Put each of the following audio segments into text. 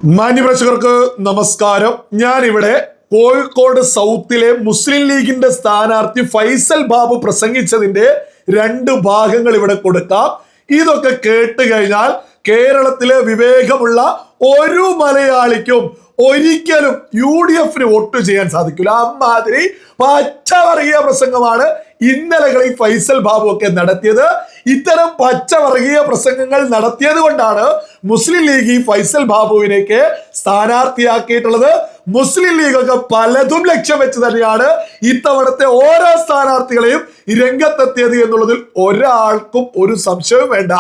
മാന്യപ്രേക്ഷകർക്ക് നമസ്കാരം. ഞാനിവിടെ കോഴിക്കോട് സൗത്തിലെ മുസ്ലിം ലീഗിന്റെ സ്ഥാനാർത്ഥി ഫൈസൽ ബാബു പ്രസംഗിച്ചതിന്റെ രണ്ട് ഭാഗങ്ങൾ ഇവിടെ കൊടുക്കാം. ഇതൊക്കെ കേട്ട് കഴിഞ്ഞാൽ കേരളത്തിലെ വിവേകമുള്ള ഒരു മലയാളിക്കും ഒരിക്കലും UDF വോട്ട് ചെയ്യാൻ സാധിക്കില്ല. അമ്മാതിരി പച്ചവർഗീയ പ്രസംഗമാണ് ഇന്നലകളിൽ ഫൈസൽ ബാബു ഒക്കെ നടത്തിയത്. ഇത്തരം പച്ചവർഗീയ പ്രസംഗങ്ങൾ നടത്തിയത് കൊണ്ടാണ് മുസ്ലിം ലീഗ് ഈ ഫൈസൽ ബാബുവിനേക്ക് സ്ഥാനാർത്ഥിയാക്കിയിട്ടുള്ളത്. മുസ്ലിം ലീഗൊക്കെ പലതും ലക്ഷ്യം വെച്ച് തന്നെയാണ് ഇത്തവണത്തെ ഓരോ സ്ഥാനാർത്ഥികളെയും രംഗത്തെത്തിയത് എന്നുള്ളതിൽ ഒരാൾക്കും ഒരു സംശയവും വേണ്ട.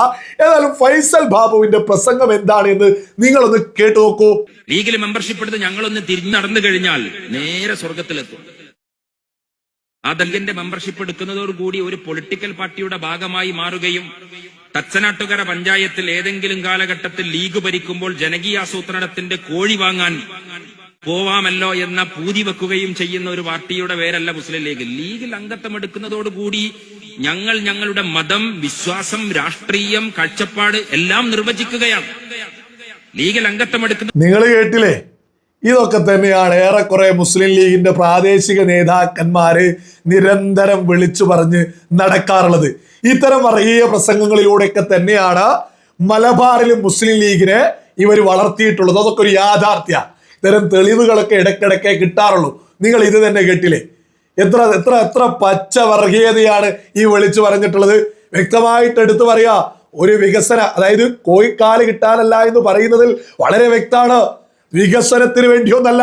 ഏതായാലും ഫൈസൽ ബാബുവിന്റെ പ്രസംഗം എന്താണ് എന്ന് നിങ്ങളൊന്ന് കേട്ടു നോക്കൂ. ലീഗിൽ മെമ്പർഷിപ്പ് എടുത്ത് ഞങ്ങളൊന്ന് തിരിഞ്ഞു നടന്നു കഴിഞ്ഞാൽ നേരെ സ്വർഗത്തിലെത്തും. ആ ദളിന്റെ മെമ്പർഷിപ്പ് എടുക്കുന്നതോടുകൂടി ഒരു പൊളിറ്റിക്കൽ പാർട്ടിയുടെ ഭാഗമായി മാറുകയും തച്ചനാട്ടുകര പഞ്ചായത്തിൽ ഏതെങ്കിലും കാലഘട്ടത്തിൽ ലീഗ് ഭരിക്കുമ്പോൾ ജനകീയാസൂത്രണത്തിന്റെ കോഴി വാങ്ങാൻ പോവാമല്ലോ എന്ന പൂതി വെക്കുകയും ചെയ്യുന്ന ഒരു പാർട്ടിയുടെ പേരല്ല മുസ്ലിം ലീഗ്. ലീഗിൽ അംഗത്വം എടുക്കുന്നതോടുകൂടി ഞങ്ങൾ ഞങ്ങളുടെ മതം, വിശ്വാസം, രാഷ്ട്രീയം, കാഴ്ചപ്പാട് എല്ലാം നിർവചിക്കുകയാണ്. ലീഗിൽ അംഗത്വം എടുക്കുന്ന നിങ്ങൾ കേട്ടില്ലേ? ഇതൊക്കെ തന്നെയാണ് ഏറെക്കുറെ മുസ്ലിം ലീഗിന്റെ പ്രാദേശിക നേതാക്കന്മാര് നിരന്തരം വിളിച്ചു പറഞ്ഞ് നടക്കാറുള്ളത്. ഇത്തരം വർഗീയ പ്രസംഗങ്ങളിലൂടെയൊക്കെ തന്നെയാണ് മലബാറിൽ മുസ്ലിം ലീഗിനെ ഇവർ വളർത്തിയിട്ടുള്ളത്. അതൊക്കെ ഒരു യാഥാർത്ഥ്യ. ഇത്തരം തെളിവുകളൊക്കെ ഇടയ്ക്കിടയ്ക്ക് കിട്ടാറുള്ളൂ. നിങ്ങൾ ഇത് തന്നെ കേട്ടില്ലേ? എത്ര എത്ര എത്ര പച്ച വർഗീയതയാണ് ഈ വിളിച്ചു പറഞ്ഞിട്ടുള്ളത്. വ്യക്തമായിട്ട് എടുത്തു പറയാ, ഒരു വികസന, അതായത് കോഴിക്കാല് കിട്ടാനല്ല എന്ന് പറയുന്നതിൽ വളരെ വ്യക്തമാണ്. വികസനത്തിന് വേണ്ടിയൊന്നല്ല,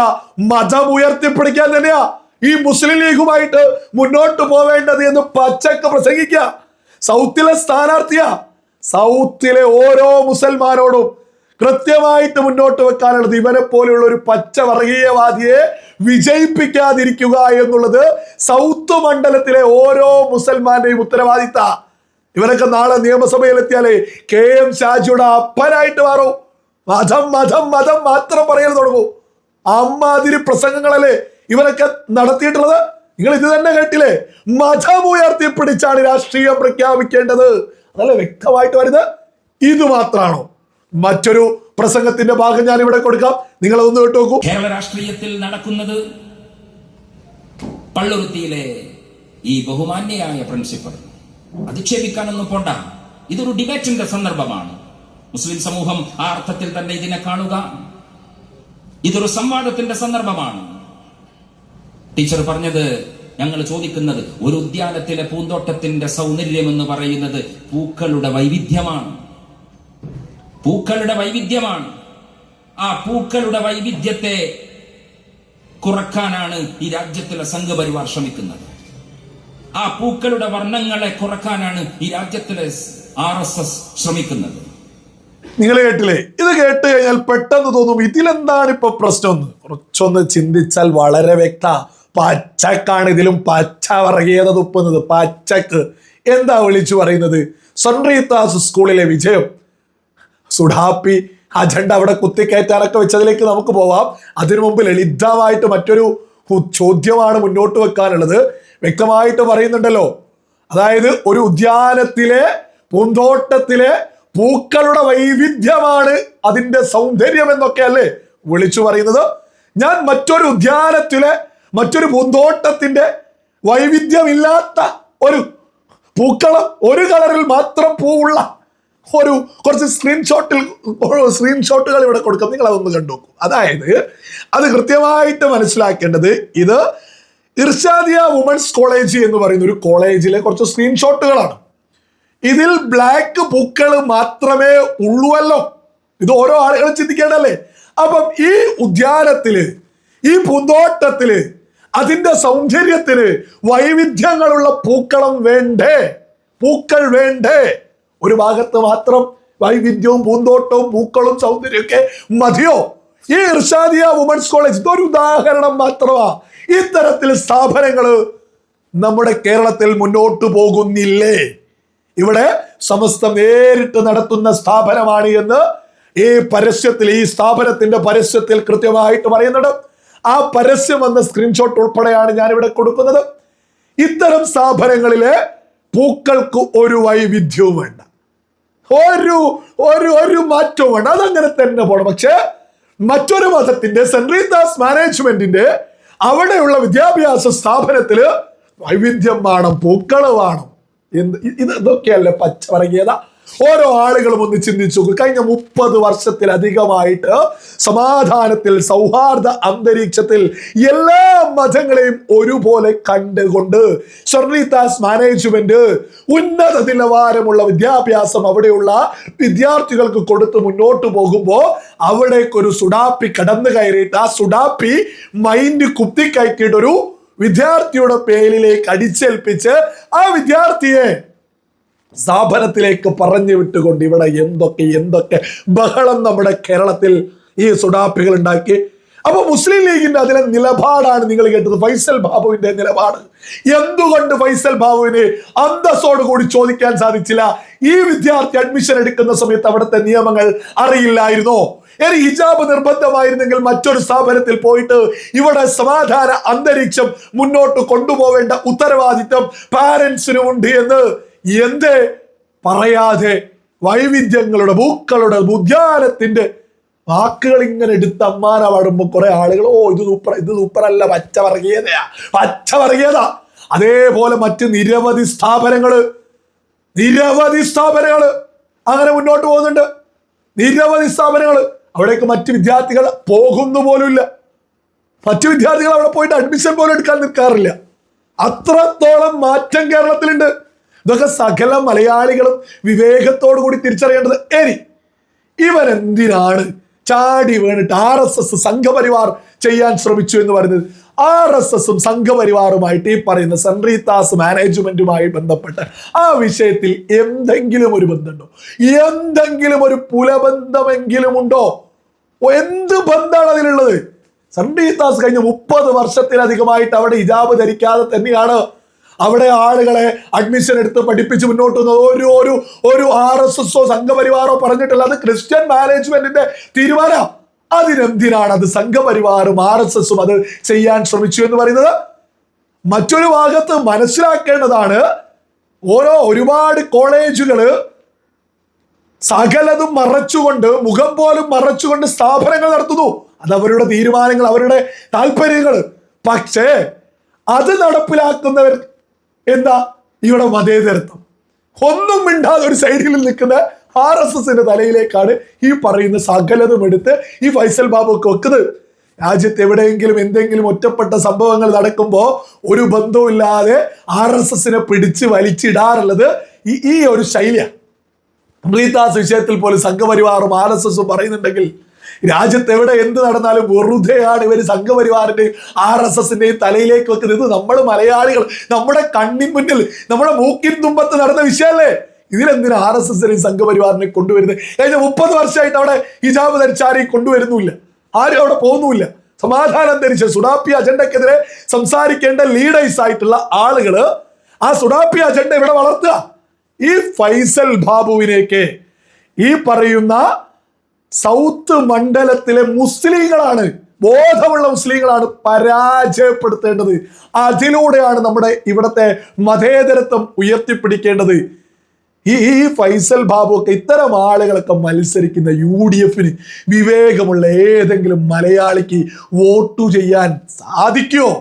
മതം ഉയർത്തിപ്പിടിക്കാൻ തന്നെയാ ഈ മുസ്ലിം ലീഗുമായിട്ട് മുന്നോട്ട് പോവേണ്ടത് എന്ന് പച്ചക്ക് പ്രസംഗിക്കുക. സൗത്തിലെ സ്ഥാനാർത്ഥിയാ. സൗത്തിലെ ഓരോ മുസൽമാനോടും കൃത്യമായിട്ട് മുന്നോട്ട് വെക്കാനുള്ളത് ഇവനെ പോലെയുള്ള ഒരു പച്ച വർഗീയവാദിയെ വിജയിപ്പിക്കാതിരിക്കുക എന്നുള്ളത് സൗത്ത് മണ്ഡലത്തിലെ ഓരോ മുസൽമാന്റെയും ഉത്തരവാദിത്ത. ഇവരൊക്കെ നാളെ നിയമസഭയിലെത്തിയാലേ KM ഷാജിയുടെ അപ്പനായിട്ട് മാറും. മതം മതം മതം മാത്രം പറയാൻ തുടങ്ങും. അമ്മാതിരി പ്രസംഗങ്ങളല്ലേ ഇവരൊക്കെ നടത്തിയിട്ടുള്ളത്. നിങ്ങൾ ഇത് തന്നെ കേട്ടില്ലേ? മതം ഉയർത്തിപ്പിടിച്ചാണ് രാഷ്ട്രീയം പ്രഖ്യാപിക്കേണ്ടത്. അതല്ലേ വ്യക്തമായിട്ട് വരുന്നത്. ഇത് മാത്രമാണോ? മറ്റൊരു പ്രസംഗത്തിന്റെ ഭാഗം ഞാൻ ഇവിടെ കൊടുക്കാം, നിങ്ങൾ അതൊന്ന് കേട്ടു നോക്കൂ. കേരള രാഷ്ട്രീയത്തിൽ നടക്കുന്നത് പള്ളുരുത്തിയിലെ ഈ ബഹുമാന്യയായ പ്രിൻസിപ്പൽ അധിക്ഷേപിക്കാനൊന്നും പോണ്ട. ഇതൊരു ഡിബേറ്റിന്റെ സന്ദർഭമാണ്. മുസ്ലിം സമൂഹം ആ അർത്ഥത്തിൽ തന്നെ ഇതിനെ കാണുക. ഇതൊരു സംവാദത്തിന്റെ സന്ദർഭമാണ്. ടീച്ചർ പറഞ്ഞത്, ഞങ്ങൾ ചോദിക്കുന്നത്, ഒരു ഉദ്യാനത്തിലെ പൂന്തോട്ടത്തിന്റെ സൗന്ദര്യം എന്ന് പറയുന്നത് പൂക്കളുടെ വൈവിധ്യമാണ്. പൂക്കളുടെ വൈവിധ്യമാണ്. ആ പൂക്കളുടെ വൈവിധ്യത്തെ കുറക്കാനാണ് ഈ രാജ്യത്തിലെ സംഘപരിവാർ ശ്രമിക്കുന്നത്. ആ പൂക്കളുടെ വർണ്ണങ്ങളെ കുറക്കാനാണ് ഈ രാജ്യത്തിലെ RSS ശ്രമിക്കുന്നത്. നിങ്ങൾ കേട്ടില്ലേ? ഇത് കേട്ട് കഴിഞ്ഞാൽ പെട്ടെന്ന് തോന്നും ഇതിലെന്താണ് ഇപ്പൊ പ്രശ്നം എന്ന്. കുറച്ചൊന്ന് ചിന്തിച്ചാൽ വളരെ വ്യക്ത. പച്ചക്കാണ് ഇതിലും പച്ച വർഗീയത തുപ്പുന്നത്. പച്ചക്ക് എന്താ വിളിച്ചു പറയുന്നത്? സെൻട്രീത്താസ് സ്കൂളിലെ വിജയം, സുഡാപ്പി അജണ്ട അവിടെ കുത്തിക്കയറ്റാനൊക്കെ വെച്ചതിലേക്ക് നമുക്ക് പോവാം. അതിനു മുമ്പ് ലളിതമായിട്ട് മറ്റൊരു ചോദ്യമാണ് മുന്നോട്ട് വെക്കാനുള്ളത്. വ്യക്തമായിട്ട് പറയുന്നുണ്ടല്ലോ, അതായത് ഒരു ഉദ്യാനത്തിലെ പൂന്തോട്ടത്തിലെ പൂക്കളുടെ വൈവിധ്യമാണ് അതിന്റെ സൗന്ദര്യം എന്നൊക്കെ അല്ലേ വിളിച്ചു പറയുന്നത്. ഞാൻ മറ്റൊരു ഉദ്യാനത്തിലെ മറ്റൊരു പൂന്തോട്ടത്തിന്റെ വൈവിധ്യമില്ലാത്ത ഒരു പൂക്കളം, ഒരു കളറിൽ മാത്രം പൂവുള്ള ഒരു കുറച്ച് സ്ക്രീൻഷോട്ടുകൾ ഇവിടെ കൊടുക്കാം. നിങ്ങൾ അതൊന്ന് കണ്ടു നോക്കൂ. അതായത് അത് കൃത്യമായിട്ട് മനസ്സിലാക്കേണ്ടത്, ഇത് ഇർഷാദിയ വുമൻസ് കോളേജ് എന്ന് പറയുന്ന ഒരു കോളേജിലെ കുറച്ച് സ്ക്രീൻഷോട്ടുകളാണ്. ഇതിൽ ബ്ലാക്ക് പൂക്കൾ മാത്രമേ ഉള്ളുവല്ലോ. ഇത് ഓരോ ആളുകളും ചിന്തിക്കേണ്ടല്ലേ. അപ്പം ഈ ഉദ്യാനത്തില്, ഈ പൂന്തോട്ടത്തില്, അതിന്റെ സൗന്ദര്യത്തിന് വൈവിധ്യങ്ങളുള്ള പൂക്കളം വേണ്ടേ? പൂക്കൾ വേണ്ടേ? ഒരു ഭാഗത്ത് മാത്രം വൈവിധ്യവും പൂന്തോട്ടവും പൂക്കളും സൗന്ദര്യമൊക്കെ മതിയോ? ഈ ഇർഷാദിയ വുമൻസ് കോളേജ് ഇതൊരു ഉദാഹരണം മാത്രമാ. ഇത്തരത്തിൽ സ്ഥാപനങ്ങള് നമ്മുടെ കേരളത്തിൽ മുന്നോട്ട് പോകുന്നില്ലേ? ഇവിടെ സമസ്തം നേരിട്ട് നടത്തുന്ന സ്ഥാപനമാണ് എന്ന് ഈ പരസ്യത്തിൽ, ഈ സ്ഥാപനത്തിന്റെ പരസ്യത്തിൽ കൃത്യമായിട്ട് പറയുന്നുണ്ട്. ആ പരസ്യം വന്ന സ്ക്രീൻഷോട്ട് ഉൾപ്പെടെയാണ് ഞാൻ ഇവിടെ കൊടുക്കുന്നത്. ഇത്തരം സ്ഥാപനങ്ങളിലെ പൂക്കൾക്ക് ഒരു വൈവിധ്യവും വേണ്ട, ഒരു ഒരു ഒരു മാറ്റവും വേണ്ട. അതങ്ങനെ തന്നെ പോണം. പക്ഷെ മറ്റൊരു മതത്തിന്റെ സെന്റ് റീത്താസ് മാനേജ്മെന്റിന്റെ അവിടെയുള്ള വിദ്യാഭ്യാസ സ്ഥാപനത്തില് വൈവിധ്യം വേണം, പൂക്കള് വേണം. ഇതൊക്കെയല്ലേ പച്ചവർഗീയത? ഓരോ ആളുകളും ഒന്ന് ചിന്തിച്ചു നോക്കും. കഴിഞ്ഞ 30 വർഷത്തിലധികമായിട്ട് സമാധാനത്തിൽ, സൗഹാർദ്ദ അന്തരീക്ഷത്തിൽ എല്ലാ മതങ്ങളെയും ഒരുപോലെ കണ്ടുകൊണ്ട് സെന്റ് റീത്താസ് മാനേജ്മെന്റ് ഉന്നത നിലവാരമുള്ള വിദ്യാഭ്യാസം അവിടെയുള്ള വിദ്യാർത്ഥികൾക്ക് കൊടുത്ത് മുന്നോട്ട് പോകുമ്പോൾ അവിടേക്കൊരു സുഡാപ്പി കടന്നു കയറിയിട്ട് ആ സുഡാപ്പി മൈൻഡ് കുത്തിക്കയറ്റിയിട്ടൊരു വിദ്യാർത്ഥിയുടെ പേരിലേക്ക് അടിച്ചേൽപ്പിച്ച് ആ വിദ്യാർത്ഥിയെ സ്ഥാപനത്തിലേക്ക് പറഞ്ഞു വിട്ടുകൊണ്ട് ഇവിടെ എന്തൊക്കെ ബഹളം നമ്മുടെ കേരളത്തിൽ ഈ സുഡാപ്പികൾ ഉണ്ടാക്കി. അപ്പൊ മുസ്ലിം ലീഗിന്റെ അതിലെ നിലപാടാണ് നിങ്ങൾ കേട്ടത്, ഫൈസൽ ബാബുവിന്റെ നിലപാട്. എന്തുകൊണ്ട് ഫൈസൽ ബാബുവിന് അന്തസ്സോട് കൂടി ചോദിക്കാൻ സാധിച്ചില്ല? ഈ വിദ്യാർത്ഥി അഡ്മിഷൻ എടുക്കുന്ന സമയത്ത് അവിടുത്തെ നിയമങ്ങൾ അറിയില്ലായിരുന്നോ? ഇനി ഹിജാബ് നിർബന്ധമായിരുന്നെങ്കിൽ മറ്റൊരു സ്ഥാപനത്തിൽ പോയിട്ട് ഇവിടെ സമാധാന അന്തരീക്ഷം മുന്നോട്ട് കൊണ്ടുപോവേണ്ട ഉത്തരവാദിത്വം പാരന്റ്സിനുമുണ്ട് എന്ന് എന്ത് പറയാതെ വൈവിധ്യങ്ങളുടെ, പൂക്കളുടെ, ഉദ്യാനത്തിന്റെ വാക്കുകൾ ഇങ്ങനെ എടുത്ത് അമ്മാന പാടുമ്പോൾ കുറെ ആളുകൾ ഇത് സൂപ്പറല്ല, പച്ചവർഗീയത. അതേപോലെ മറ്റ് നിരവധി സ്ഥാപനങ്ങള് അങ്ങനെ മുന്നോട്ട് പോകുന്നുണ്ട്. നിരവധി സ്ഥാപനങ്ങൾ അവിടേക്ക് മറ്റ് വിദ്യാർത്ഥികൾ പോകുന്നു പോലുമില്ല. മറ്റു വിദ്യാർത്ഥികൾ അവിടെ പോയിട്ട് അഡ്മിഷൻ പോലും എടുക്കാൻ നിൽക്കാറില്ല. അത്രത്തോളം മാറ്റം കേരളത്തിലുണ്ട്. ഇതൊക്കെ സകല മലയാളികളും വിവേകത്തോടു കൂടി തിരിച്ചറിയേണ്ടത്. ഇവൻ എന്തിനാണ് ചാടി വീണിട്ട് RSS സംഘപരിവാർ ചെയ്യാൻ ശ്രമിച്ചു എന്ന് പറയുന്നത്? RSSും സംഘപരിവാറുമായിട്ട് ഈ പറയുന്ന സെന്റ് റീത്താസ് മാനേജ്മെന്റുമായി ബന്ധപ്പെട്ട് ആ വിഷയത്തിൽ എന്തെങ്കിലും ഒരു ബന്ധമുണ്ടോ? എന്തെങ്കിലും ഒരു പുലബന്ധമെങ്കിലും ഉണ്ടോ? എന്ത് ബന്ധമാണ് അതിലുള്ളത്? സെന്റ് റീത്താസ് കഴിഞ്ഞ 30 വർഷത്തിലധികമായിട്ട് അവിടെ ഹിജാബ് ധരിക്കാതെ തന്നെയാണ് അവിടെ ആളുകളെ അഡ്മിഷൻ എടുത്ത് പഠിപ്പിച്ച് മുന്നോട്ട് ഒരു RSSോ സംഘപരിവാറോ പറഞ്ഞിട്ടില്ല. അത് ക്രിസ്ത്യൻ മാനേജ്മെന്റിന്റെ തീരുമാനം. അതിനെന്തിനാണ് അത് സംഘപരിവാറും RSSും അത് ചെയ്യാൻ ശ്രമിച്ചു എന്ന് പറയുന്നത്? മറ്റൊരു ഭാഗത്ത് മനസ്സിലാക്കേണ്ടതാണ്, ഒരുപാട് കോളേജുകള് സകലതും മറച്ചുകൊണ്ട്, മുഖം പോലും മറച്ചുകൊണ്ട് സ്ഥാപനങ്ങൾ നടത്തുന്നു. അത് അവരുടെ തീരുമാനങ്ങൾ, അവരുടെ താല്പര്യങ്ങൾ. പക്ഷേ അത് നടപ്പിലാക്കുന്നവർ എന്താ? ഇവിടെ മതേതരത്വം. ഒന്നും മിണ്ടാതെ ഒരു സൈഡിൽ നിൽക്കുന്ന RSSന്റെ തലയിലേക്കാണ് ഈ പറയുന്ന സകലതും എടുത്ത് ഈ ഫൈസൽ ബാബുക്ക് വെക്കുന്നത്. രാജ്യത്ത് എവിടെയെങ്കിലും എന്തെങ്കിലും ഒറ്റപ്പെട്ട സംഭവങ്ങൾ നടക്കുമ്പോൾ ഒരു ബന്ധവുമില്ലാതെ RSSനെ പിടിച്ച് വലിച്ചിടാറുള്ളത് ഈ ഒരു ശൈലിയാണ്. റീത്താസ് വിഷയത്തിൽ പോലും സംഘപരിവാറും RSSും പറയുന്നുണ്ടെങ്കിൽ രാജ്യത്ത് എവിടെ എന്ത് നടന്നാലും വെറുതെയാണ് ഇവർ സംഘപരിവാറിന്റെയും RSSന്റെയും തലയിലേക്ക് വെക്കുന്നത്. ഇത് നമ്മൾ മലയാളികൾ നമ്മുടെ കണ്ണിൻ മുന്നിൽ, നമ്മുടെ മൂക്കിൻ തുമ്പത്ത് നടന്ന വിഷയമല്ലേ? ഇതിലെന്തിനാ RSSനെയും സംഘപരിവാറിനെ കൊണ്ടുവരുന്നത്? കഴിഞ്ഞ 30 വർഷമായിട്ട് അവിടെ ഹിജാബ് ധരിച്ച് ആരെയും കൊണ്ടുവരുന്നില്ല, ആരും അവിടെ പോകുന്നുമില്ല. സമാധാനം ധരിച്ച് സുഡാപ്പി അജണ്ടക്കെതിരെ സംസാരിക്കേണ്ട ലീഡേഴ്സ് ആയിട്ടുള്ള ആളുകള് ആ സുഡാപ്പി അജണ്ട ഇവിടെ വളർത്തുക. ഈ ഫൈസൽ ബാബുവിനെയൊക്കെ ഈ പറയുന്ന സൗത്ത് മണ്ഡലത്തിലെ മുസ്ലിങ്ങളാണ്, ബോധമുള്ള മുസ്ലിങ്ങളാണ് പരാജയപ്പെടുത്തേണ്ടത്. അതിലൂടെയാണ് നമ്മുടെ ഇവിടത്തെ മതേതരത്വം ഉയർത്തിപ്പിടിക്കേണ്ടത്. ഈ ഫൈസൽ ബാബു ഒക്കെ ഇത്തരം ആളുകളൊക്കെ മത്സരിക്കുന്ന UDFന് വിവേകമുള്ള ഏതെങ്കിലും മലയാളിക്ക് വോട്ടു ചെയ്യാൻ സാധിക്കുമോ?